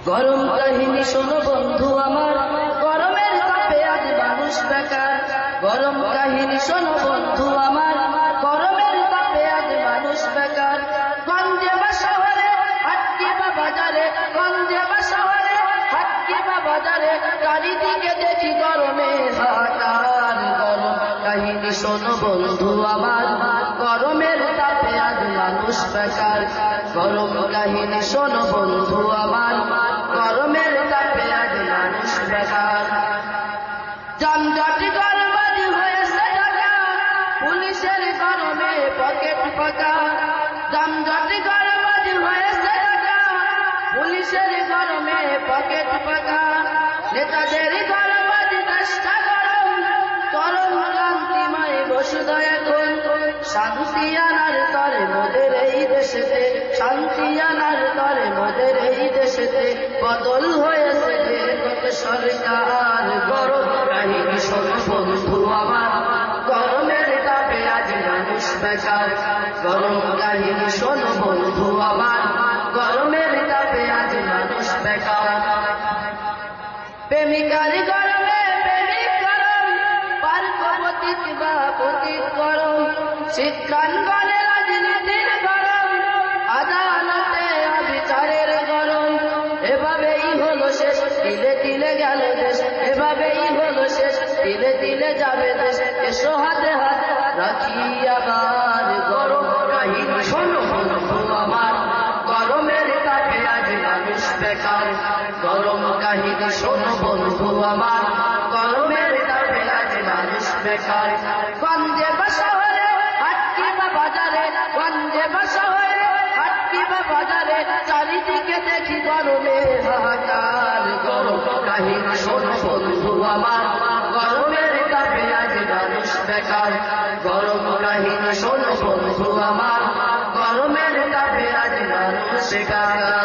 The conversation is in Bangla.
গরম কাহিনী শোনো বন্ধু আমার, গরমের তাপে আজ মানুষ বেকার। গরম কাহিনী শোনো বন্ধু আমার, গরমের তাপে আজ মানুষ বেকার। গঞ্জে বা শহরে হাটকি বা বাজারে, গঞ্জে বা শহরে হাটকি বা বাজারে, চারিদিকে দেখি গরমের হাহাকার। গরম কাহিনী শোনো বন্ধু আমার, গরমের তাপে আজ মানুষ বেকার। গরম কাহিনী শোনো বন্ধু আমার, গরমের তাপে আজ মানুষ বেকার। যানজটে গরবাজি হয়েছে ঢাকা, পুলিশের গরমে পকেট ফাঁকা। যানজটে গরবাজি হয়েছে ঢাকা, পুলিশের গরমে পকেট ফাঁকা। নেতাদের গরবাজি দেশটা গরম, গরম ক্লান্তিময় বসুধা এখন। শান্তি আনার তরে মোদের এই দেশেতে, শান্তি আনার তরে মোদের এই দেশেতে বদল হয়েছে যে কত সরকার। গরম কাহিনী শোনো বন্ধু আমার, গরমের তাপে আজ মানুষ বেকার। গরম কাহিনী শোনো বন্ধু আমার, গরমের তাপে আজ মানুষ বেকার। প্রেমিকার গরমে প্রেমিক গরম, পার্ক পতিত বা পতিত গরম। শিক্ষাঙ্গনে রাজনীতির গরম, আদালতে বিচারের গরম। এভাবেই হলো শেষ, তিলে তিলে গেল দেশ। এভাবেই হলো শেষ, তিলে তিলে যাবে দেশ। এসো হাতে হাত রাখি আবার। গরম কাহিনী শোনো বন্ধু আমার, গরমের তাপে আজ মানুষ বেকার। গরম কাহিনী শোনো বন্ধু আমার, গরমের তাপে আজ মানুষ বেকার। গঞ্জে বা শহরে হাটকি বা বাজারে, গঞ্জে বা শহরে হাটকি বা বাজারে, চারিদিকে দেখি গরমের হাহাকার। গরম কাহিনী শোনো বন্ধু আমার, গরমের তাপে আজ মানুষ বেকার। গরম কাহিনী শোনো বন্ধু আমার, গরমের তাপে আজ মানুষ বেকার।